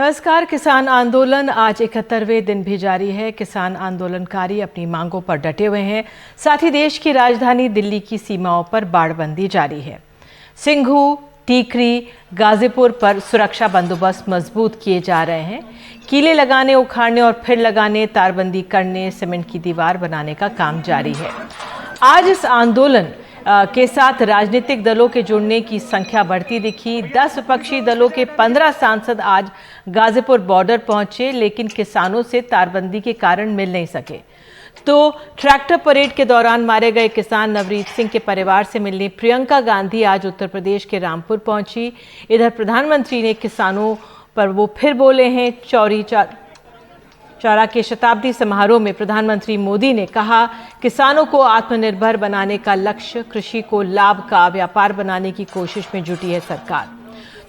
नमस्कार। किसान आंदोलन आज 71वें दिन भी जारी है। किसान आंदोलनकारी अपनी मांगों पर डटे हुए हैं। साथ ही देश की राजधानी दिल्ली की सीमाओं पर बाड़बंदी जारी है। सिंघू, टीकरी, गाजीपुर पर सुरक्षा बंदोबस्त मजबूत किए जा रहे हैं। कीले लगाने, उखाड़ने और फिर लगाने, तारबंदी करने, सीमेंट की दीवार बनाने का काम जारी है। आज इस आंदोलन के साथ राजनीतिक दलों के जुड़ने की संख्या बढ़ती दिखी। 10 विपक्षी दलों के 15 सांसद आज गाजीपुर बॉर्डर पहुंचे, लेकिन किसानों से तारबंदी के कारण मिल नहीं सके। तो ट्रैक्टर परेड के दौरान मारे गए किसान नवरीत सिंह के परिवार से मिलने प्रियंका गांधी आज उत्तर प्रदेश के रामपुर पहुंची। इधर प्रधानमंत्री ने किसानों पर वो फिर बोले हैं। चौरी चौरा के शताब्दी समारोह में प्रधानमंत्री मोदी ने कहा, किसानों को आत्मनिर्भर बनाने का लक्ष्य, कृषि को लाभ का व्यापार बनाने की कोशिश में जुटी है सरकार।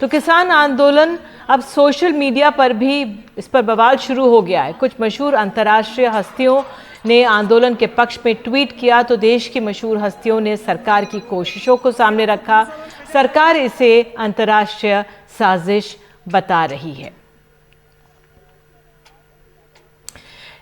तो किसान आंदोलन अब सोशल मीडिया पर भी इस पर बवाल शुरू हो गया है। कुछ मशहूर अंतर्राष्ट्रीय हस्तियों ने आंदोलन के पक्ष में ट्वीट किया तो देश की मशहूर हस्तियों ने सरकार की कोशिशों को सामने रखा। सरकार इसे अंतर्राष्ट्रीय साजिश बता रही है,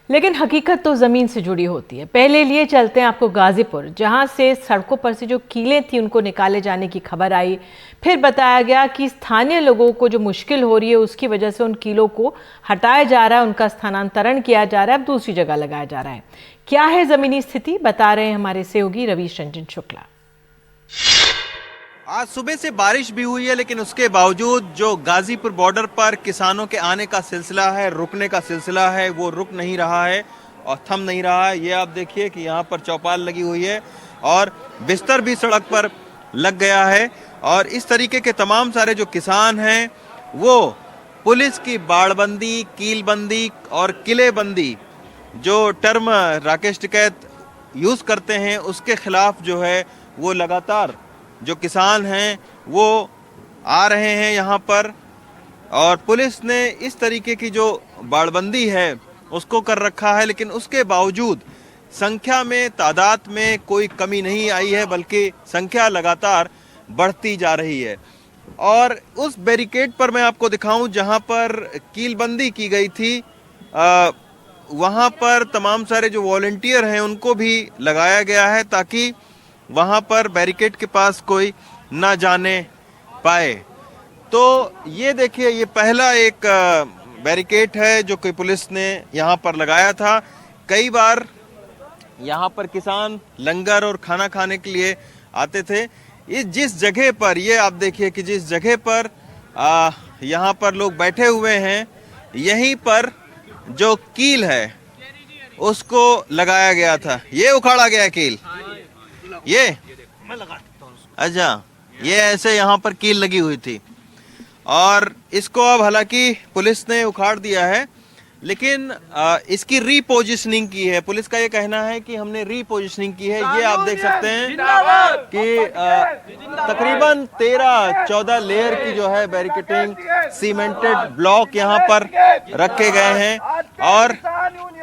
लेकिन हकीकत तो ज़मीन से जुड़ी होती है। पहले लिए चलते हैं आपको गाजीपुर, जहां से सड़कों पर से जो कीलें थी उनको निकाले जाने की खबर आई। फिर बताया गया कि स्थानीय लोगों को जो मुश्किल हो रही है उसकी वजह से उन कीलों को हटाया जा रहा है, उनका स्थानांतरण किया जा रहा है, अब दूसरी जगह लगाया जा रहा है। क्या है ज़मीनी स्थिति, बता रहे हैं हमारे सहयोगी रवीश रंजन शुक्ला। आज सुबह से बारिश भी हुई है, लेकिन उसके बावजूद जो गाजीपुर बॉर्डर पर किसानों के आने का सिलसिला है, रुकने का सिलसिला है, वो रुक नहीं रहा है और थम नहीं रहा है। ये आप देखिए कि यहाँ पर चौपाल लगी हुई है और बिस्तर भी सड़क पर लग गया है। और इस तरीके के तमाम सारे जो किसान हैं वो पुलिस की बाड़बंदी, कीलबंदी और किलेबंदी, जो टर्म राकेश टिकैत यूज़ करते हैं, उसके खिलाफ जो है वो लगातार जो किसान हैं वो आ रहे हैं यहाँ पर। और पुलिस ने इस तरीके की जो बाड़बंदी है उसको कर रखा है, लेकिन उसके बावजूद संख्या में, तादाद में कोई कमी नहीं आई है, बल्कि संख्या लगातार बढ़ती जा रही है। और उस बैरिकेड पर मैं आपको दिखाऊं जहाँ पर कीलबंदी की गई थी, वहाँ पर तमाम सारे जो वॉलंटियर हैं उनको भी लगाया गया है ताकि वहाँ पर बैरिकेड के पास कोई ना जाने पाए। तो ये देखिए, ये पहला एक बैरिकेड है जो कि पुलिस ने यहाँ पर लगाया था। कई बार यहाँ पर किसान लंगर और खाना खाने के लिए आते थे। इस जिस जगह पर, ये आप देखिए कि जिस जगह पर यहाँ पर लोग बैठे हुए हैं, यहीं पर जो कील है उसको लगाया गया था। ये उखाड़ा गया कील, ये मैं लगा सकता हूँ। अच्छा, ये ऐसे यहाँ पर कील लगी हुई थी और इसको अब हालांकि पुलिस ने उखाड़ दिया है, लेकिन इसकी रीपोजिशनिंग की है। पुलिस का ये कहना है कि हमने रीपोजिशनिंग की है। ये आप देख सकते हैं कि तकरीबन 13-14 लेयर की जो है बैरिकेटिंग, सीमेंटेड ब्लॉक यहाँ पर रखे गए हैं और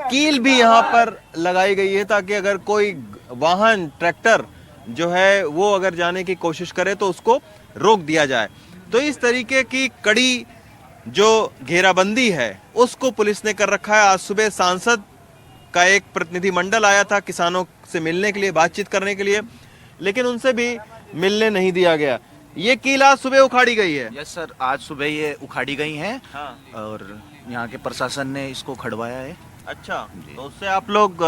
कील भी यहाँ पर लगाई गई है ताकि अगर कोई वाहन, ट्रैक्टर जो है वो अगर जाने की कोशिश करे तो उसको रोक दिया जाए। तो इस तरीके की कड़ी जो घेराबंदी है उसको पुलिस ने कर रखा है। आज सुबह सांसद का एक प्रतिनिधिमंडल आया था किसानों से मिलने के लिए, बातचीत करने के लिए, लेकिन उनसे भी मिलने नहीं दिया गया। ये कील आज सुबह उखाड़ी गई है। यस सर, आज सुबह ये उखाड़ी गई हैं। हाँ। और यहाँ के प्रशासन ने इसको खड़वाया है। अच्छा, तो उससे आप लोग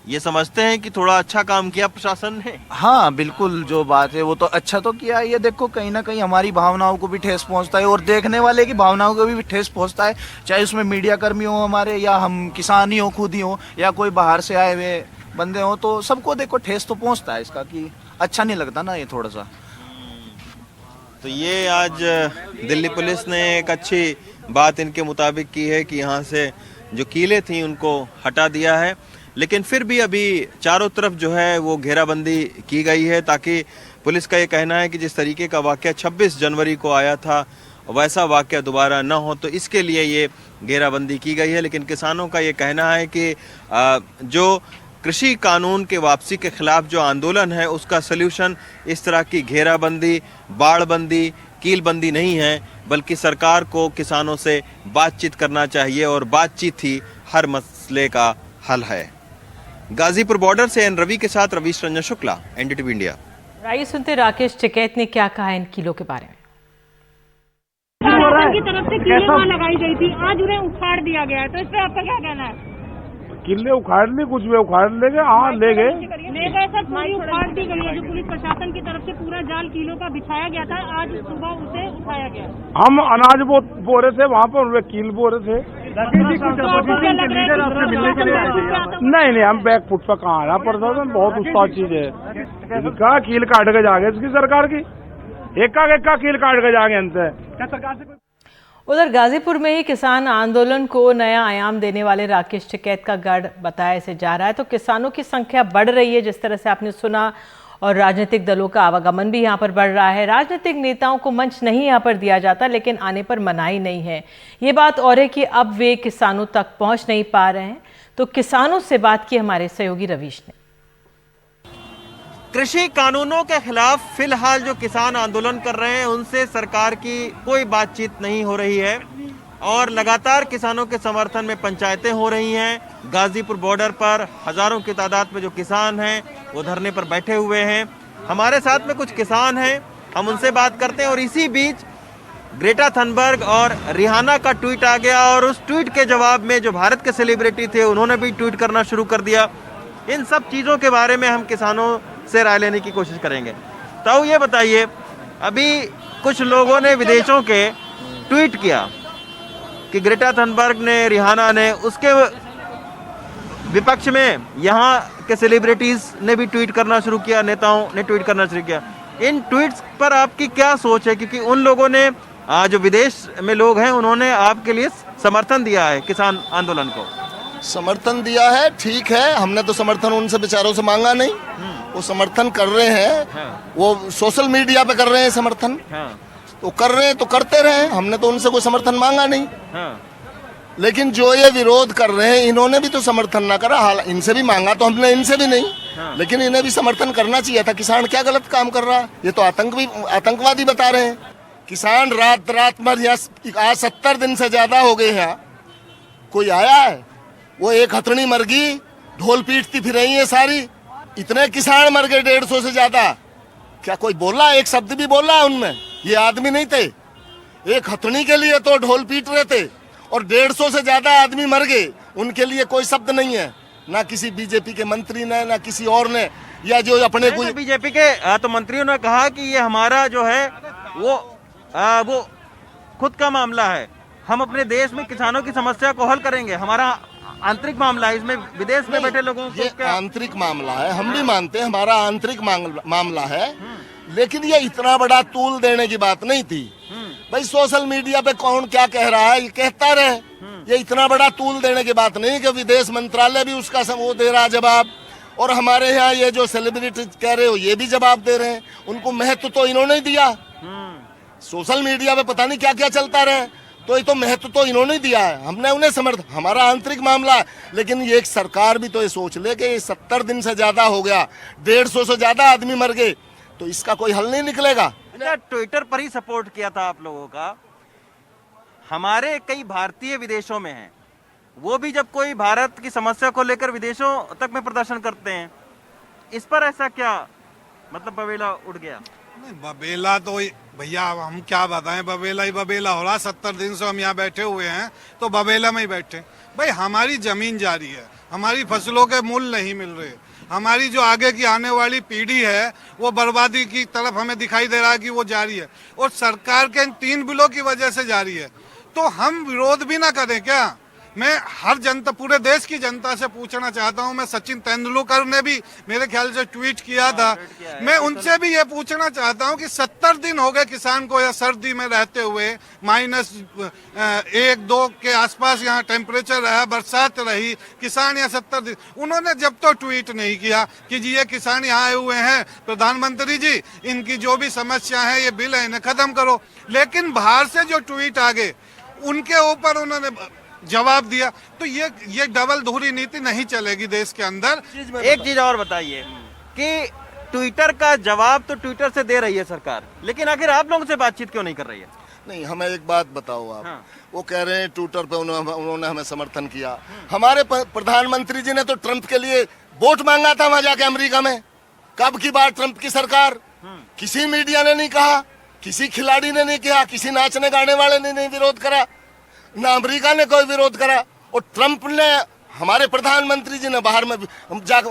ये समझते हैं कि थोड़ा अच्छा काम किया प्रशासन ने? हाँ बिल्कुल, जो बात है वो तो अच्छा तो किया है। ये देखो, कहीं ना कहीं हमारी भावनाओं को भी ठेस पहुंचता है और देखने वाले की भावनाओं को भी ठेस पहुंचता है, चाहे उसमें मीडिया कर्मी हो हमारे, या हम किसान ही हो खुद ही हो, या कोई बाहर से आए हुए बंदे हो, तो सबको देखो ठेस तो पहुंचता है इसका कि अच्छा नहीं लगता ना ये थोड़ा सा। तो ये आज दिल्ली पुलिस ने एक अच्छी बात इनके मुताबिक की है कि यहाँ से जो कीलें थी उनको हटा दिया है, लेकिन फिर भी अभी चारों तरफ जो है वो घेराबंदी की गई है ताकि पुलिस का ये कहना है कि जिस तरीके का वाकया 26 जनवरी को आया था वैसा वाकया दोबारा न हो, तो इसके लिए ये घेराबंदी की गई है। लेकिन किसानों का ये कहना है कि जो कृषि कानून के वापसी के खिलाफ जो आंदोलन है उसका सल्यूशन इस तरह की घेराबंदी, बाड़बंदी, कीलबंदी नहीं है, बल्कि सरकार को किसानों से बातचीत करना चाहिए और बातचीत ही हर मसले का हल है। गाजीपुर बॉर्डर से एन रवि के साथ रवीश रंजन शुक्ला, एनडीटीवी इंडिया। आइए सुनते राकेश टिकैत ने क्या कहा इन किलो के बारे में। की तरफ से किले वहाँ लगाई गई थी, आज उन्हें उखाड़ दिया गया है, तो इस पे आपका क्या कहना है? किले उखाड़ ली, कुछ भी उखाड़ लेंगे। हाँ ले गए सर, पूरी उखाड़ दी गई है। जो पुलिस प्रशासन की तरफ से पूरा जाल किलो का बिछाया गया था, आज सुबह उसे उठाया गया। हम अनाज बो रहे थे वहाँ पर, वे कील बो रहे थे। नहीं, हम बैक फुट पर कहाँ आना पड़ता था, बहुत उस्ताद चीज है। इनका कील काट के जागे इसकी सरकार की, एक कील काट के जागे अंत क्या सरकार से। उधर गाजीपुर में ही किसान आंदोलन को नया आयाम देने वाले राकेश टिकैत का गढ़ बताया इसे जा रहा है। तो किसानों की संख्या बढ़ रही है, जिस तरह से आपने सुना, और राजनीतिक दलों का आवागमन भी यहाँ पर बढ़ रहा है। राजनीतिक नेताओं को मंच नहीं यहाँ पर दिया जाता, लेकिन आने पर मनाही नहीं है। ये बात और है कि अब वे किसानों तक पहुँच नहीं पा रहे हैं। तो किसानों से बात की हमारे सहयोगी रवीश ने। कृषि कानूनों के खिलाफ फिलहाल जो किसान आंदोलन कर रहे हैं, उनसे सरकार की कोई बातचीत नहीं हो रही है और लगातार किसानों के समर्थन में पंचायतें हो रही हैं। गाजीपुर बॉर्डर पर हजारों की तादाद में जो किसान हैं वो धरने पर बैठे हुए हैं। हमारे साथ में कुछ किसान हैं, हम उनसे बात करते हैं। और इसी बीच ग्रेटा थनबर्ग और रिहाना का ट्वीट आ गया और उस ट्वीट के जवाब में जो भारत के सेलिब्रिटी थे उन्होंने भी ट्वीट करना शुरू कर दिया। इन सब चीज़ों के बारे में हम किसानों से राय लेने की कोशिश करेंगे। तो ये बताइए, अभी कुछ लोगों ने विदेशों के ट्वीट किया कि ग्रेटा थनबर्ग ने, रिहाना ने, उसके विपक्ष में यहाँ के सेलिब्रिटीज ने भी ट्वीट करना शुरू किया, नेताओं ने ट्वीट करना शुरू किया। इन ट्वीट्स पर आपकी क्या सोच है? क्योंकि उन लोगों ने, जो विदेश में लोग हैं, उन्होंने आपके लिए समर्थन दिया है किसान आंदोलन को। समर्थन दिया है, ठीक है, हमने तो समर्थन उनसे बेचारों से मांगा नहीं। वो समर्थन कर रहे हैं, वो सोशल मीडिया पे कर रहे हैं समर्थन, तो कर रहे हैं तो करते रहे, हमने तो उनसे कोई समर्थन मांगा नहीं। लेकिन जो ये विरोध कर रहे हैं, इन्होंने भी तो समर्थन ना करा, हाल इनसे भी मांगा तो हमने, इनसे भी नहीं, लेकिन इन्हें भी समर्थन करना चाहिए था। किसान क्या गलत काम कर रहा है? ये तो आतंकवादी बता रहे हैं। किसान रात भर यहाँ, आज 70 दिन से ज्यादा हो गए यहाँ, कोई आया है? वो एक हथनी मर गई, ढोल पीटती फिर रही है सारी। इतने किसान मर गए 150 से ज्यादा, क्या कोई बोला? एक शब्द भी बोला उनमें? ये आदमी नहीं थे, एक हथनी के लिए तो ढोल पीट रहे थे और 150 से ज्यादा आदमी मर गए, उनके लिए कोई शब्द नहीं है। ना किसी बीजेपी के मंत्री ने, ना किसी और ने, या जो अपने को बीजेपी के तो मंत्रियों ने कहा कि ये हमारा जो है वो खुद का मामला है, हम अपने देश में किसानों की समस्या को हल करेंगे, हमारा आंतरिक मामला है, इसमें विदेश में बैठे लोगों को क्या? आंतरिक मामला है, हम भी मानते हैं हमारा आंतरिक मामला है, लेकिन ये इतना बड़ा तूल देने की बात नहीं थी। भाई सोशल मीडिया पे कौन क्या कह रहा है, ये कहता रहे, ये इतना बड़ा तूल देने की बात नहीं कि विदेश मंत्रालय भी उसका वो दे रहा जवाब, और हमारे यहाँ ये जो सेलिब्रिटी कह रहे हो ये भी जवाब दे रहे हैं। उनको महत्व तो इन्होंने दिया, सोशल मीडिया पे पता नहीं क्या क्या चलता रहे, तो ये तो महत्व तो इन्होंने दिया है, हमने उन्हें समर्थन, हमारा आंतरिक मामला है। लेकिन ये एक सरकार भी तो ये सोच ले कि 70 दिन से ज्यादा हो गया, 150 से ज्यादा आदमी मर गए, तो इसका कोई हल नहीं निकलेगा। ट्विटर पर ही सपोर्ट किया था आप लोगों का। हमारे कई भारतीय विदेशों में हैं, वो भी जब कोई भारत की समस्या को लेकर विदेशों तक में प्रदर्शन करते हैं, इस पर ऐसा क्या मतलब बवेला उठ गया? नहीं, बबेला तो भैया हम क्या बताएं, बबेला ही बबेला हो रहा। 70 दिन से हम यहाँ बैठे हुए हैं तो बबेला में ही बैठे। भाई हमारी जमीन जारी है, हमारी फसलों के मूल्य नहीं मिल रहे, हमारी जो आगे की आने वाली पीढ़ी है वो बर्बादी की तरफ हमें दिखाई दे रहा है कि वो जारी है, और सरकार के इन 3 बिलों की वजह से जारी है। तो हम विरोध भी ना करें क्या? मैं हर जनता, पूरे देश की जनता से पूछना चाहता हूं। मैं सचिन तेंदुलकर ने भी मेरे ख्याल से ट्वीट किया था, मैं उनसे भी ये पूछना चाहता हूं कि 70 दिन हो गए किसान को या सर्दी में रहते हुए, -1-2 के आसपास यहाँ टेम्परेचर रहा, बरसात रही, किसान यहाँ 70 दिन, उन्होंने जब तो ट्वीट नहीं किया कि जी ये किसान यहाँ आए हुए हैं, प्रधानमंत्री जी इनकी जो भी समस्या है, ये बिल है, इन्हें खत्म करो। लेकिन बाहर से जो ट्वीट आ गए उनके ऊपर उन्होंने जवाब दिया। तो ये डबल धुरी नीति नहीं चलेगी देश के अंदर। एक चीज और बताइए कि ट्विटर का जवाब तो ट्विटर से दे रही है सरकार, लेकिन आखिर आप लोगों से बातचीत क्यों नहीं कर रही है? नहीं, हमें एक बात बताओ आप। हाँ। वो कह रहे हैं ट्विटर पे उन्होंने हमें समर्थन किया। हमारे प्रधानमंत्री जी ने तो ट्रंप के लिए वोट मांगा था वहां जाके अमेरिका में। कब की बात ट्रंप की सरकार? किसी मीडिया ने नहीं कहा, किसी खिलाड़ी ने नहीं किया, किसी नाचने गाने वाले ने नहीं विरोध करा, ना अमेरिका ने कोई विरोध करा। और ट्रंप ने, हमारे प्रधानमंत्री जी ने बाहर में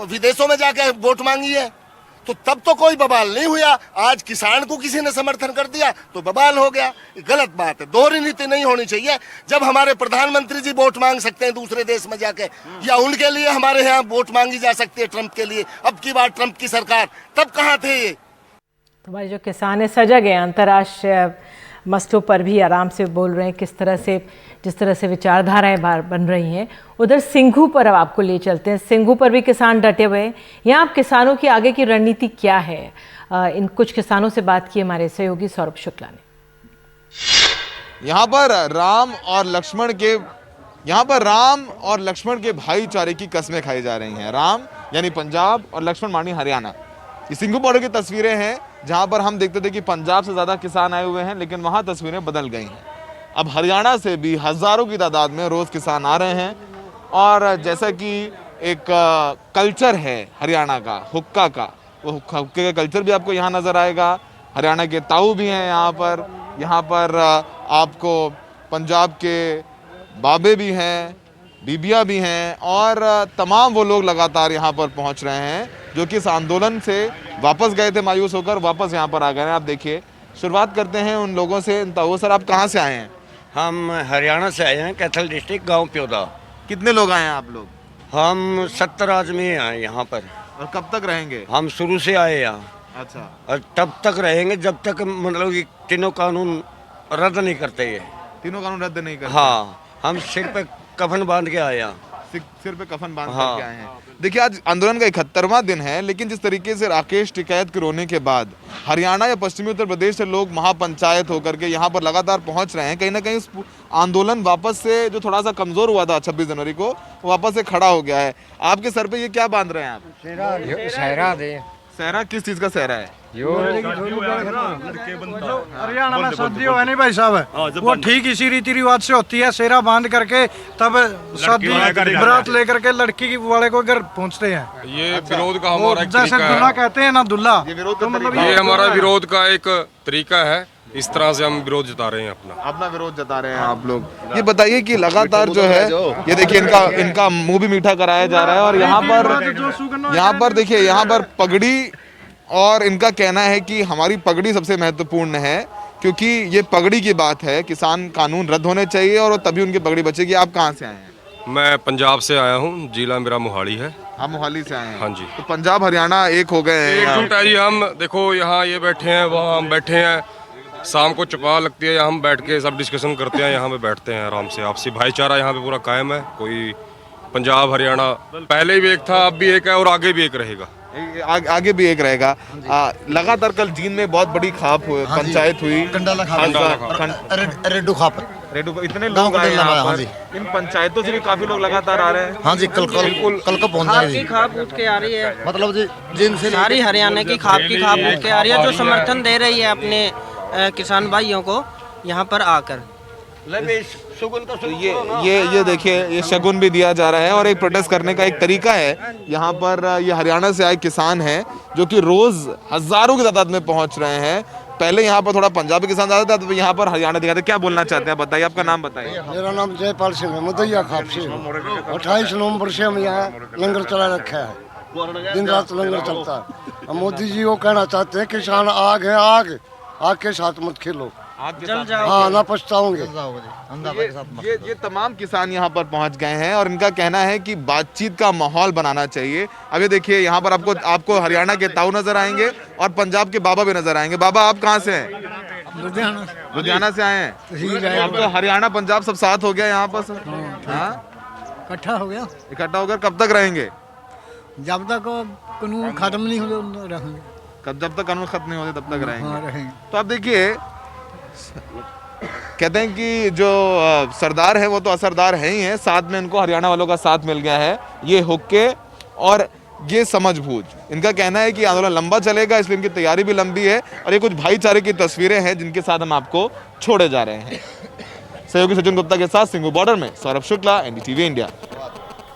विदेशों में जाके वोट मांगी है, तो तब तो कोई बवाल नहीं हुआ। आज किसान को किसी ने समर्थन कर दिया तो बवाल हो गया। ये गलत बात है, दोहरी नीति नहीं होनी चाहिए। जब हमारे प्रधानमंत्री जी वोट मांग सकते हैं दूसरे देश में जाके, या उनके लिए हमारे यहाँ वोट मांगी जा सकती है ट्रंप के लिए, अब की बार ट्रंप की सरकार, तब कहाँ थे ये? तो भाई जो किसान है सजग है, अंतर्राष्ट्रीय मसलों पर भी आराम से बोल रहे हैं, जिस तरह से विचारधाराएं बन रही हैं। उधर सिंघू पर अब आपको ले चलते हैं। सिंघू पर भी किसान डटे हुए हैं। यहाँ आप किसानों की आगे की रणनीति क्या है? इन कुछ किसानों से बात की हमारे सहयोगी सौरभ शुक्ला ने। यहाँ पर राम और लक्ष्मण के भाईचारे की कस्में खाई जा रही हैं। राम यानी पंजाब और लक्ष्मण मानी हरियाणा। ये सिंघू बॉर्डर की तस्वीरें हैं जहाँ पर हम देखते थे कि पंजाब से ज़्यादा किसान आए हुए हैं, लेकिन वहाँ तस्वीरें बदल गई हैं। अब हरियाणा से भी हज़ारों की तादाद में रोज़ किसान आ रहे हैं। और जैसा कि एक कल्चर है हरियाणा का, हुक्का का, वो हुक्के का कल्चर भी आपको यहाँ नज़र आएगा। हरियाणा के ताऊ भी हैं यहाँ पर आपको पंजाब के बाबे भी हैं, बीबियाँ भी हैं, और तमाम वो लोग लगातार यहाँ पर पहुँच रहे हैं जो कि इस आंदोलन से वापस गए थे मायूस होकर, वापस यहाँ पर आ गए हैं। आप देखिए, शुरुआत करते हैं उन लोगों से। ताऊ सर, आप कहाँ से आए हैं? हम हरियाणा से आए हैं, कैथल डिस्ट्रिक्ट, गांव प्योदा। कितने लोग आए हैं आप लोग? हम 70 आदमी हैं यहाँ पर। और कब तक रहेंगे? हम शुरू से आए यहाँ। अच्छा। और तब तक रहेंगे जब तक मतलब ये तीनों कानून रद्द नहीं करते ये। तीनों कानून रद्द नहीं करते? हाँ, हम सिर पे कफन बांध के आए यहाँ। सिर पे कफन बांध हाँ। करके आए हैं। देखिए, आज आंदोलन का 71वां दिन है, लेकिन जिस तरीके से राकेश टिकैत के रोने के बाद हरियाणा या पश्चिमी उत्तर प्रदेश से लोग महापंचायत होकर के यहाँ पर लगातार पहुँच रहे हैं, कहीं ना कहीं उस आंदोलन वापस से जो थोड़ा सा कमजोर हुआ था 26 जनवरी को, वापस से खड़ा हो गया है। आपके सर पे ये क्या बांध रहे हैं आप? सहरा दे। सहरा किस चीज का सहरा है? हरियाणा में शादी है नहीं भाई साहब, वो ठीक इसी रीति रिवाज से होती है। सेरा बांध करके तब शादी बरात लेकर के लड़की वाले को घर पहुंचते हैं। ये विरोध का हमारा जैसे दूल्हा कहते हैं ना, दूल्हा, तो मतलब ये हमारा विरोध का एक तरीका है। इस तरह से हम विरोध जता रहे हैं, अपना विरोध जता रहे हैं आप लोग। ये बताइए कि लगातार जो है, ये देखिए इनका मुंह भी मीठा कराया जा रहा है। और यहाँ पर देखिए, यहाँ पर पगड़ी, और इनका कहना है कि हमारी पगड़ी सबसे महत्वपूर्ण है, क्योंकि ये पगड़ी की बात है। किसान कानून रद्द होने चाहिए और तभी उनकी पगड़ी बचेगी। आप कहाँ से आए हैं? मैं पंजाब से आया हूँ, जिला मेरा मोहाली है। हाँ, मोहाली से आए हैं। हाँ जी। तो पंजाब हरियाणा एक हो गए हैं, एकजुट है जी। हम देखो, यहाँ ये बैठे हैं, वहाँ हम बैठे हैं। शाम को चपा लगती है, हम बैठ के सब डिस्कशन करते हैं, यहाँ पे बैठते हैं आराम से। आपसी भाईचारा यहाँ पे पूरा कायम है। कोई पंजाब हरियाणा पहले भी एक था, अब भी एक है और आगे भी एक रहेगा। आगे भी एक रहेगा। लगातार कल जींद में बहुत बड़ी खाप पंचायत हुई, रेडू खाप, इतने लोग आए यहाँ पर। इन पंचायतों से भी काफी लोग लगातार आ रहे हैं। हाँ जी, कल का पहुंच खाप उठ के आ रही है, मतलब जी जिनसे सारी हरियाणा की खाप उठ के आ रही है, जो समर्थन दे रही है अपने किसान भाइयों को यहाँ पर आकर। तो ये देखिए, ये शगुन भी दिया जा रहा है और एक प्रोटेस्ट करने का एक तरीका है। यहाँ पर ये हरियाणा से आए किसान हैं जो कि रोज हजारों की तादाद में पहुँच रहे हैं। पहले यहाँ पर थोड़ा पंजाबी किसान ज्यादा था, तो यहाँ पर हरियाणा दिखा था। क्या बोलना चाहते हैं, बताइए, आपका नाम बताइए। मेरा नाम जयपाल सिंह है, मुदैया खाप से। 28 नवंबर से हम यहाँ लंगर चला रखा है, दिन रात लंगर चलता है। मोदी जी वो कहना चाहते हैं, किसान आग है, आग के साथ मत खेलो, जल जाओ, हाँ ना पछताओगे। ये तमाम किसान यहाँ पर पहुँच गए हैं और इनका कहना है कि बातचीत का माहौल बनाना चाहिए। अब ये देखिए, यहाँ पर आपको हरियाणा के ताऊ नजर आएंगे और पंजाब के बाबा भी नजर आएंगे। बाबा, आप कहाँ से हैं? लुधियाना से आए हैं। अब तो हरियाणा पंजाब सब साथ हो गया यहाँ पर सर। हाँ, इकट्ठा हो गया। इकट्ठा होकर कब तक रहेंगे? जब तक कानून खत्म नहीं हो रहेंगे। जब तक कानून खत्म नहीं होते तब तक रहेंगे। तो अब देखिए, कहते हैं कि जो सरदार है वो तो असरदार है ही है, साथ में इनको हरियाणा वालों का साथ मिल गया है। ये हुक्के और ये समझबूझ। इनका कहना है कि आंदोलन लंबा चलेगा, इसलिए इनकी तैयारी भी लंबी है। और ये कुछ भाईचारे की तस्वीरें हैं जिनके साथ हम आपको छोड़े जा रहे हैं। सहयोगी सचिन गुप्ता के साथ सिंघू बॉर्डर में सौरभ शुक्ला, एनडीटीवी इंडिया।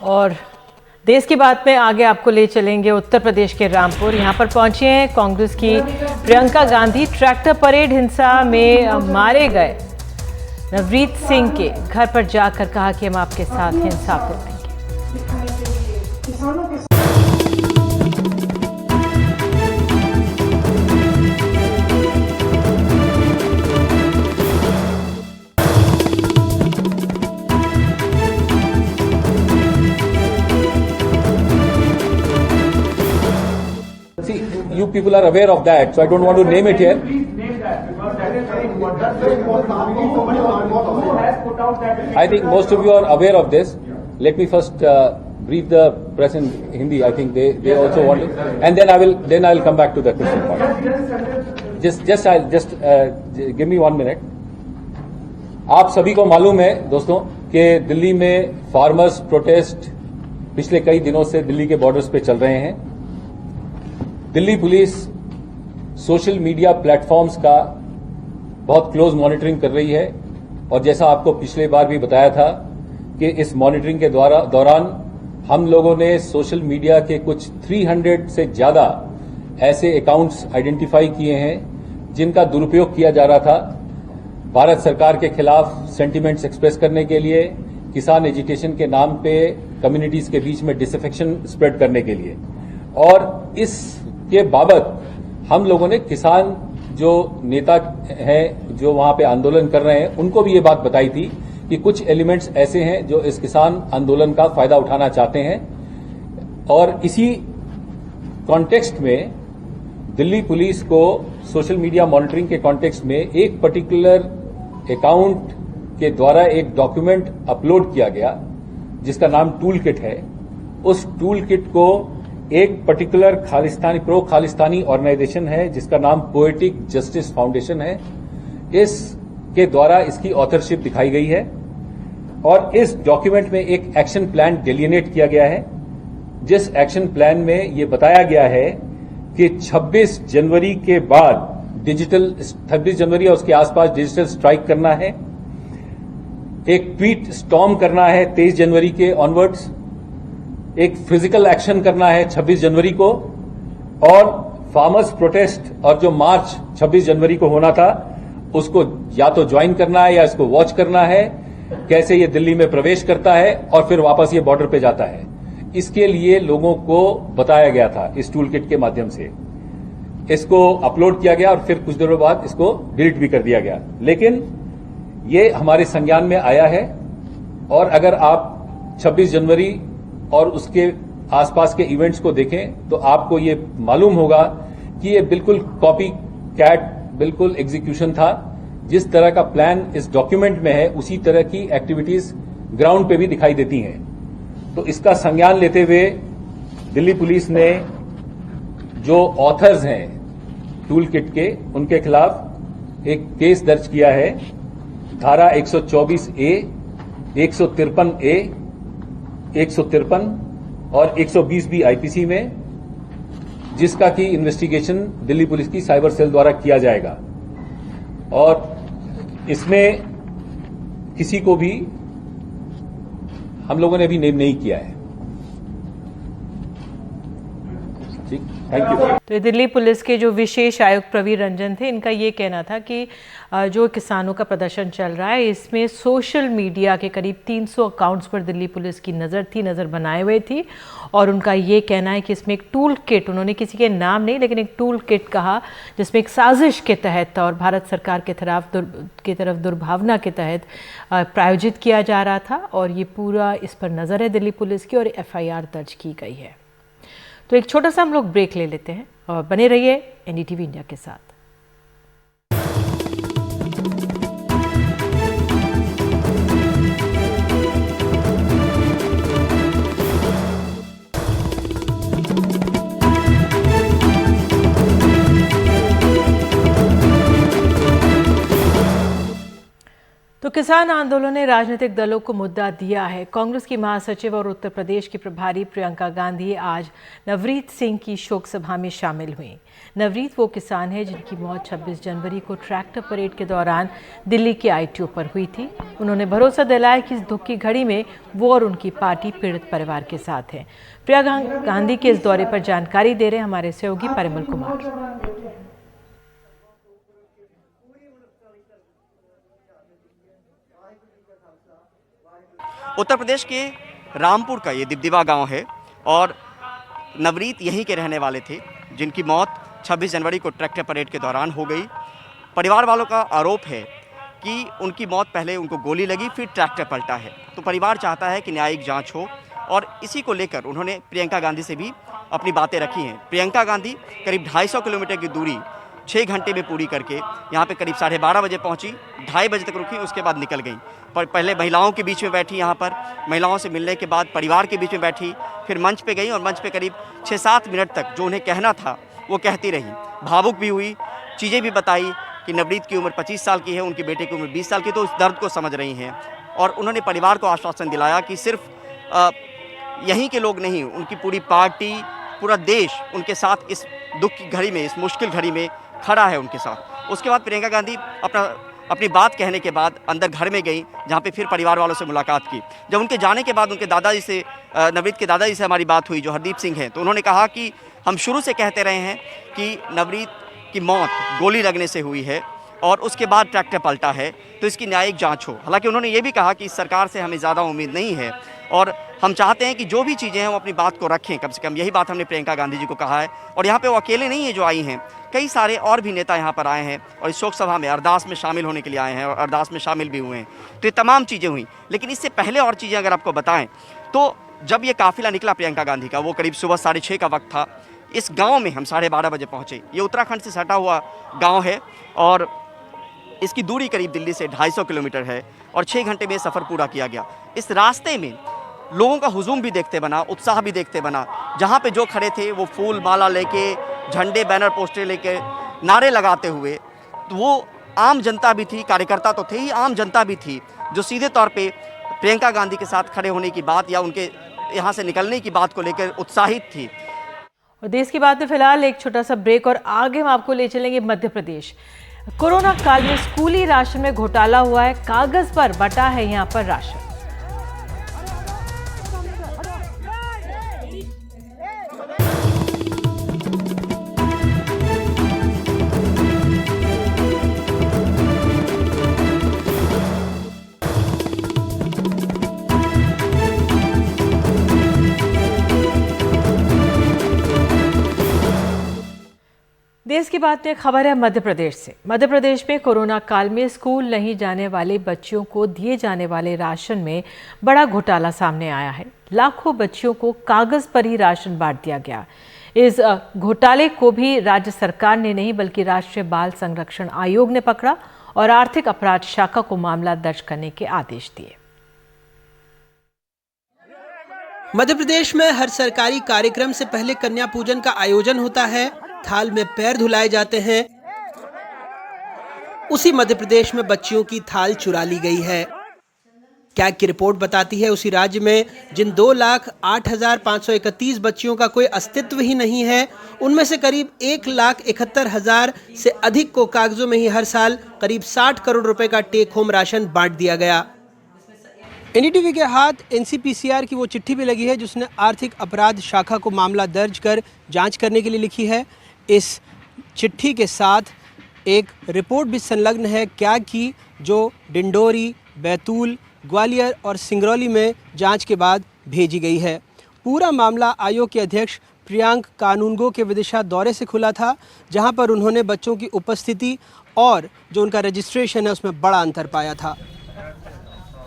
और देश की बात में आगे आपको ले चलेंगे उत्तर प्रदेश के रामपुर। यहाँ पर पहुंचे हैं कांग्रेस की प्रियंका गांधी। ट्रैक्टर परेड हिंसा में मारे गए नवरीत सिंह के घर पर जाकर कहा कि हम आपके साथ हैं, इंसाफ दिलाएंगे। See, you people are aware of that, so I don't want to name it here. I think most of you are aware of this. Let me first brief the press in Hindi. I think they also want it, and then I will come back to the question part. Just give me 1 minute. आप सभी को मालूम है दोस्तों कि दिल्ली में farmers protest पिछले कई दिनों से दिल्ली के बॉर्डर्स पे चल रहे हैं। Delhi police social media platforms का बहुत क्लोज मॉनिटरिंग कर रही है और जैसा आपको पिछले बार भी बताया था कि इस मॉनिटरिंग के दौरान हम लोगों ने सोशल मीडिया के कुछ 300 से ज्यादा ऐसे अकाउंट्स आइडेंटिफाई किए हैं जिनका दुरुपयोग किया जा रहा था भारत सरकार के खिलाफ सेंटिमेंट्स एक्सप्रेस करने के लिए, किसान एजिटेशन के नाम पे कम्युनिटीज के बीच में डिसअफेक्शन स्प्रेड करने के लिए। और इसके बाबत हम लोगों ने किसान जो नेता हैं जो वहां पे आंदोलन कर रहे हैं उनको भी ये बात बताई थी कि कुछ एलिमेंट्स ऐसे हैं जो इस किसान आंदोलन का फायदा उठाना चाहते हैं। और इसी कॉन्टेक्स्ट में दिल्ली पुलिस को सोशल मीडिया मॉनिटरिंग के कॉन्टेक्स्ट में एक पर्टिकुलर अकाउंट के द्वारा एक डॉक्यूमेंट अपलोड किया गया जिसका नाम टूल किट है। उस टूल किट को एक पर्टिकुलर प्रो खालिस्तानी ऑर्गेनाइजेशन है जिसका नाम पोएटिक जस्टिस फाउंडेशन है, इसके द्वारा इसकी ऑथरशिप दिखाई गई है। और इस डॉक्यूमेंट में एक एक्शन प्लान डेलिनेट किया गया है जिस एक्शन प्लान में ये बताया गया है कि 26 जनवरी के बाद 26 जनवरी और उसके आसपास डिजिटल स्ट्राइक करना है, एक ट्वीट स्टॉर्म करना है 23 जनवरी के ऑनवर्ड्स, एक फिजिकल एक्शन करना है 26 जनवरी को, और फार्मर्स प्रोटेस्ट और जो मार्च 26 जनवरी को होना था उसको या तो ज्वाइन करना है या इसको वॉच करना है, कैसे ये दिल्ली में प्रवेश करता है और फिर वापस ये बॉर्डर पे जाता है। इसके लिए लोगों को बताया गया था इस टूल किट के माध्यम से। इसको अपलोड किया गया और फिर कुछ देरों बाद इसको डिलीट भी कर दिया गया, लेकिन ये हमारे संज्ञान में आया है। और अगर आप 26 जनवरी और उसके आसपास के इवेंट्स को देखें तो आपको ये मालूम होगा कि ये बिल्कुल कॉपी कैट बिल्कुल एग्जीक्यूशन था। जिस तरह का प्लान इस डॉक्यूमेंट में है उसी तरह की एक्टिविटीज ग्राउंड पे भी दिखाई देती हैं। तो इसका संज्ञान लेते हुए दिल्ली पुलिस ने जो ऑथर्स हैं टूल किट के उनके खिलाफ एक केस दर्ज किया है, धारा 124A, 153A, 153 और 120B आईपीसी में, जिसका की इन्वेस्टिगेशन दिल्ली पुलिस की साइबर सेल द्वारा किया जाएगा। और इसमें किसी को भी हम लोगों ने अभी नेम नहीं किया है। ठीक, थैंक यू। तो दिल्ली पुलिस के जो विशेष आयुक्त प्रवीण रंजन थे, इनका ये कहना था कि जो किसानों का प्रदर्शन चल रहा है इसमें सोशल मीडिया के करीब 300 अकाउंट्स पर दिल्ली पुलिस की नज़र बनाए हुए थी। और उनका ये कहना है कि इसमें एक टूल किट, उन्होंने किसी के नाम नहीं लेकिन एक टूल किट कहा, जिसमें एक साजिश के तहत और भारत सरकार के तरफ दुर्भावना के तहत प्रायोजित किया जा रहा था। और ये पूरा इस पर नज़र है दिल्ली पुलिस की और FIR दर्ज की गई है। तो एक छोटा सा हम लोग ब्रेक ले लेते हैं और बने रहिए NDTV इंडिया के साथ। तो किसान आंदोलन ने राजनीतिक दलों को मुद्दा दिया है। कांग्रेस की महासचिव और उत्तर प्रदेश की प्रभारी प्रियंका गांधी आज नवरीत सिंह की शोक सभा में शामिल हुई। नवरीत वो किसान है जिनकी मौत 26 जनवरी को ट्रैक्टर परेड के दौरान दिल्ली के ITO पर हुई थी। उन्होंने भरोसा दिलाया कि इस दुख की घड़ी में वो और उनकी पार्टी पीड़ित परिवार के साथ है। प्रियंका गांधी के इस दौरे पर जानकारी दे रहे हमारे सहयोगी परिमल कुमार। उत्तर प्रदेश के रामपुर का ये दिबदिबा गांव है और नवरीत यहीं के रहने वाले थे, जिनकी मौत 26 जनवरी को ट्रैक्टर परेड के दौरान हो गई। परिवार वालों का आरोप है कि उनकी मौत पहले उनको गोली लगी, फिर ट्रैक्टर पलटा है। तो परिवार चाहता है कि न्यायिक जांच हो और इसी को लेकर उन्होंने प्रियंका गांधी से भी अपनी बातें रखी हैं। प्रियंका गांधी करीब 250 किलोमीटर की दूरी 6 घंटे में पूरी करके यहाँ पे करीब 12:30 बजे पहुँची, 2:30 बजे तक रुकी, उसके बाद निकल गई। पर पहले महिलाओं के बीच में बैठी, यहाँ पर महिलाओं से मिलने के बाद परिवार के बीच में बैठी, फिर मंच पे गई और मंच पे करीब 6-7 मिनट तक जो उन्हें कहना था वो कहती रही। भावुक भी हुई, चीज़ें भी बताई कि नवरीत की उम्र 25 साल की है, उनकी बेटे की उम्र 20 साल की, तो उस दर्द को समझ रही हैं। और उन्होंने परिवार को आश्वासन दिलाया कि सिर्फ यहीं के लोग नहीं, उनकी पूरी पार्टी, पूरा देश उनके साथ इस दुख की घड़ी में, इस मुश्किल घड़ी में खड़ा है उनके साथ। उसके बाद प्रियंका गांधी अपनी बात कहने के बाद अंदर घर में गई, जहाँ पे फिर परिवार वालों से मुलाकात की। जब उनके जाने के बाद उनके दादाजी से, नवरीत के दादाजी से हमारी बात हुई, जो हरदीप सिंह हैं, तो उन्होंने कहा कि हम शुरू से कहते रहे हैं कि नवरीत की मौत गोली लगने से हुई है और उसके बाद ट्रैक्टर पलटा है, तो इसकी न्यायिक जांच हो। हालांकि उन्होंने ये भी कहा कि इस सरकार से हमें ज़्यादा उम्मीद नहीं है और हम चाहते हैं कि जो भी चीज़ें हैं वो अपनी बात को रखें, कम से कम यही बात हमने प्रियंका गांधी जी को कहा है। और यहाँ पे वो अकेले नहीं है जो आई हैं, कई सारे और भी नेता यहाँ पर आए हैं और इस शोक सभा में अरदास में शामिल होने के लिए आए हैं और अरदास में शामिल भी हुए हैं। तो ये तमाम चीज़ें हुई, लेकिन इससे पहले और चीज़ें अगर आपको बताएं तो जब ये काफिला निकला प्रियंका गांधी का, वो करीब सुबह 6:30 का वक्त था। इस गाँव में हम 12:30 बजे पहुँचे। ये उत्तराखंड से सटा हुआ गाँव है और इसकी दूरी करीब दिल्ली से 250 किलोमीटर है और 6 घंटे में सफ़र पूरा किया गया। इस रास्ते में लोगों का हुजूम भी देखते बना, उत्साह भी देखते बना। जहाँ पे जो खड़े थे वो फूल माला लेके, झंडे बैनर पोस्टर लेके, नारे लगाते हुए, तो वो आम जनता भी थी, कार्यकर्ता तो थे ही, आम जनता भी थी जो सीधे तौर पे प्रियंका गांधी के साथ खड़े होने की बात या उनके यहाँ से निकलने की बात को लेकर उत्साहित थी। और देश की बात में फिलहाल एक छोटा सा ब्रेक और आगे हम आपको ले चलेंगे मध्य प्रदेश। कोरोना काल में स्कूली राशन में घोटाला हुआ है, कागज पर बटा है यहाँ पर राशन। देश की बात में खबर है मध्य प्रदेश से। मध्य प्रदेश में कोरोना काल में स्कूल नहीं जाने वाले बच्चियों को दिए जाने वाले राशन में बड़ा घोटाला सामने आया है। लाखों बच्चियों को कागज पर ही राशन बांट दिया गया। इस घोटाले को भी राज्य सरकार ने नहीं बल्कि राष्ट्रीय बाल संरक्षण आयोग ने पकड़ा और आर्थिक अपराध शाखा को मामला दर्ज करने के आदेश दिए। मध्य प्रदेश में हर सरकारी कार्यक्रम से पहले कन्या पूजन का आयोजन होता है, थाल में पैर धुलाए जाते हैं। उसी मध्य प्रदेश में बच्चियों की थाल चुरा ली गई है। कैग की रिपोर्ट बताती है उसी राज्य में जिन 2,08,531 बच्चियों का कोई अस्तित्व ही नहीं है, उनमें से करीब 1,71,000 से अधिक को कागजों में ही हर साल करीब 60 करोड़ रुपए का टेक होम राशन बांट दिया गया। एनडीटीवी के हाथ एनसीपीसीआर की वो चिट्ठी भी लगी है जिसने आर्थिक अपराध शाखा को मामला दर्ज कर जांच करने के लिए लिखी है। इस चिट्ठी के साथ एक रिपोर्ट भी संलग्न है कैग की, जो डिंडोरी, बैतूल, ग्वालियर और सिंगरौली में जांच के बाद भेजी गई है। पूरा मामला आयोग के अध्यक्ष प्रियांक कानूनगो के विदिशा दौरे से खुला था, जहां पर उन्होंने बच्चों की उपस्थिति और जो उनका रजिस्ट्रेशन है उसमें बड़ा अंतर पाया था।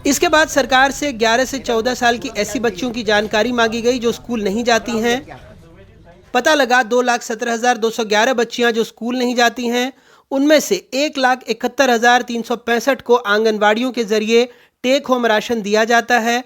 इसके बाद सरकार से 11 से 14 साल की ऐसी बच्चियों की जानकारी मांगी गई जो स्कूल नहीं जाती हैं। पता लगा 2,17,211 बच्चियां जो स्कूल नहीं जाती हैं, उनमें से 1,71,365 को आंगनवाड़ियों के जरिए टेक होम राशन दिया जाता है।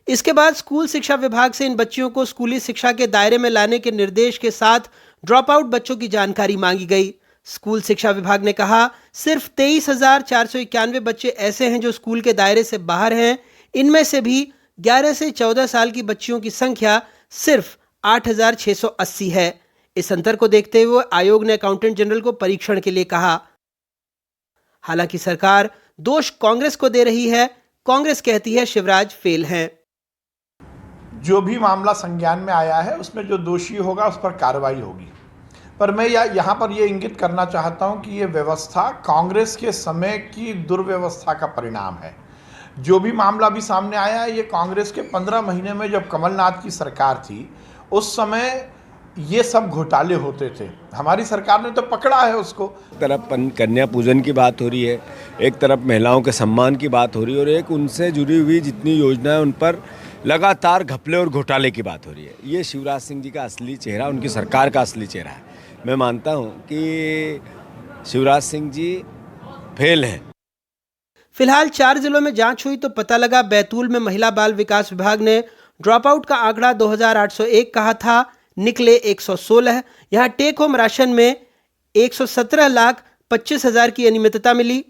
इसके बाद स्कूल शिक्षा विभाग से इन बच्चियों को स्कूली शिक्षा के दायरे में लाने के निर्देश के साथ ड्रॉप आउट बच्चों की जानकारी मांगी गई। स्कूल शिक्षा विभाग ने कहा सिर्फ 23,491 बच्चे ऐसे हैं जो स्कूल के दायरे से बाहर हैं। इनमें से भी 11 से 14 साल की बच्चियों की संख्या सिर्फ 8,680 है। इस अंतर को देखते हुए आयोग ने अकाउंटेंट जनरल को परीक्षण के लिए कहा। हालांकि सरकार दोष कांग्रेस को दे रही है। कांग्रेस कहती है शिवराज फेल हैं। जो भी मामला संज्ञान में आया है उसमें जो दोषी होगा उस पर कार्रवाई होगी। पर मैं यहाँ पर ये इंगित करना चाहता हूँ कि ये व्यवस्था कांग्रेस के समय की दुर्व्यवस्था का परिणाम है। जो भी मामला भी सामने आया है ये कांग्रेस के 15 महीने में जब कमलनाथ की सरकार थी उस समय ये सब घोटाले होते थे। हमारी सरकार ने तो पकड़ा है उसको। एक तरफ कन्या पूजन की बात हो रही है, एक तरफ महिलाओं के सम्मान की बात हो रही है और एक उनसे जुड़ी हुई जितनी योजना है उन पर लगातार घपले और घोटाले की बात हो रही है। ये शिवराज सिंह जी का असली चेहरा, उनकी सरकार का असली चेहरा है। मैं मानता हूं कि शिवराज सिंह जी फेल हैं। फिलहाल 4 जिलों में जांच हुई तो पता लगा बैतूल में महिला बाल विकास विभाग ने ड्रॉप आउट का आंकड़ा 2,801 कहा था, निकले 116। यहां टेक होम राशन में 117,25,000 की अनियमितता मिली।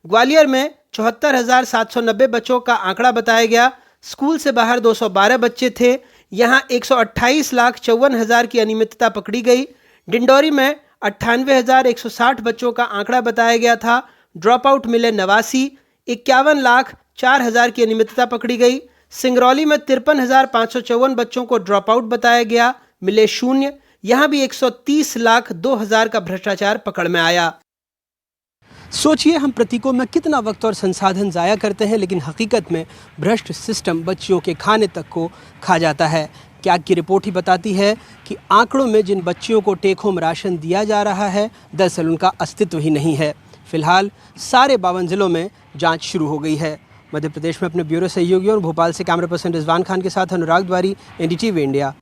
ग्वालियर में 74,790 बच्चों का आंकड़ा बताया गया। स्कूल से बाहर 212 बच्चे थे, यहां 128,54,000 की अनियमितता पकड़ी गई। डिंडौरी में 98,160 बच्चों का आंकड़ा बताया गया था, ड्रॉप आउट मिले 89। 51,04,000 की अनियमितता पकड़ी गई। सिंगरौली में 53,554 बच्चों को ड्रॉप आउट बताया गया, मिले 0। यहां भी 130,02,000 का भ्रष्टाचार पकड़ में आया। सोचिए हम प्रतीकों में कितना वक्त और संसाधन ज़ाया करते हैं, लेकिन हकीकत में भ्रष्ट सिस्टम बच्चियों के खाने तक को खा जाता है। कैग की रिपोर्ट ही बताती है कि आंकड़ों में जिन बच्चियों को टेक होम राशन दिया जा रहा है दरअसल उनका अस्तित्व ही नहीं है। फिलहाल सारे 52 जिलों में जांच शुरू हो गई है। मध्य प्रदेश में अपने ब्यूरो सहयोगियों और भोपाल से कैमरा पर्सन रिजवान खान के साथ अनुराग द्वारी, NDTV इंडिया।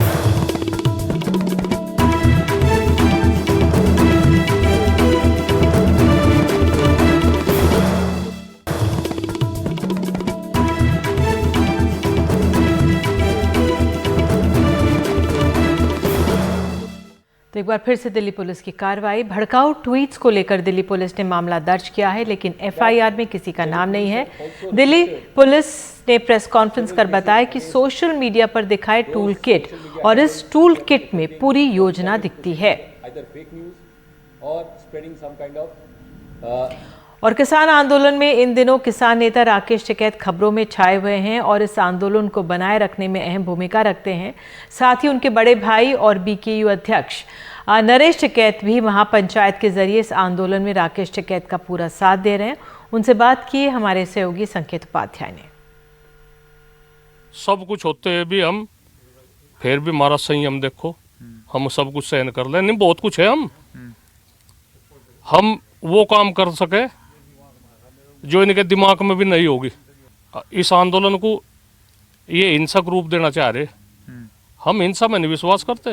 तो एक बार फिर से दिल्ली पुलिस की कार्रवाई। भड़काऊ ट्वीट्स को लेकर दिल्ली पुलिस ने मामला दर्ज किया है, लेकिन FIR में किसी का नाम नहीं है। दिल्ली पुलिस ने प्रेस कॉन्फ्रेंस कर बताया कि सोशल मीडिया पर दिखाए टूल किट और इस टूल किट में पूरी योजना दिखती है। और किसान आंदोलन में इन दिनों किसान नेता राकेश टिकैत खबरों में छाए हुए हैं और इस आंदोलन को बनाए रखने में अहम भूमिका रखते हैं। साथ ही उनके बड़े भाई और BKU अध्यक्ष नरेश टिकैत भी महापंचायत के जरिए इस आंदोलन में राकेश टिकैत का पूरा साथ दे रहे हैं। उनसे बात की हमारे सहयोगी संकेत उपाध्याय ने। सब कुछ होते हैं भी हम फिर भी हमारा संयम देखो, हम सब कुछ सहन कर ले। नहीं, बहुत कुछ है, हम वो काम कर सके जो इनके दिमाग में भी नहीं होगी। इस आंदोलन को ये हिंसक रूप देना चाह रहे, हम हिंसा में नहीं विश्वास करते।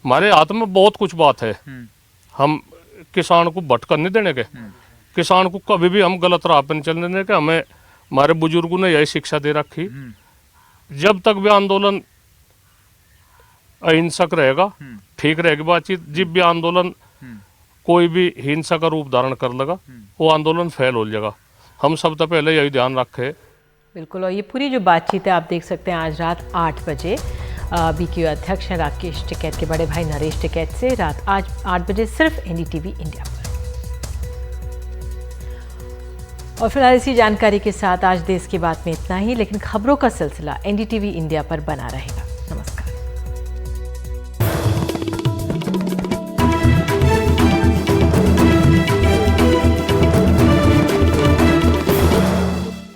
हमारे हाथ में बहुत कुछ बात है। हम किसान को भटकन नहीं देने के, किसान को कभी भी हम गलत राह पर नहीं चलने देने के। हमें हमारे बुजुर्गों ने यही शिक्षा दे रखी, जब तक भी आंदोलन अहिंसक रहेगा, ठीक रहेगी बातचीत। जब भी आंदोलन कोई भी हिंसा का रूप धारण कर लगा, वो आंदोलन फेल हो जाएगा। हम सब तो पहले यही ध्यान रखे। बिल्कुल, और ये पूरी जो बातचीत है आप देख सकते हैं आज रात 8 बजे BKU अध्यक्ष हैं राकेश टिकैत के बड़े भाई नरेश टिकैत से रात आज 8 बजे सिर्फ NDTV इंडिया पर। और फिलहाल इसी जानकारी के साथ आज देश की बात में इतना ही, लेकिन खबरों का सिलसिला NDTV इंडिया पर बना रहेगा।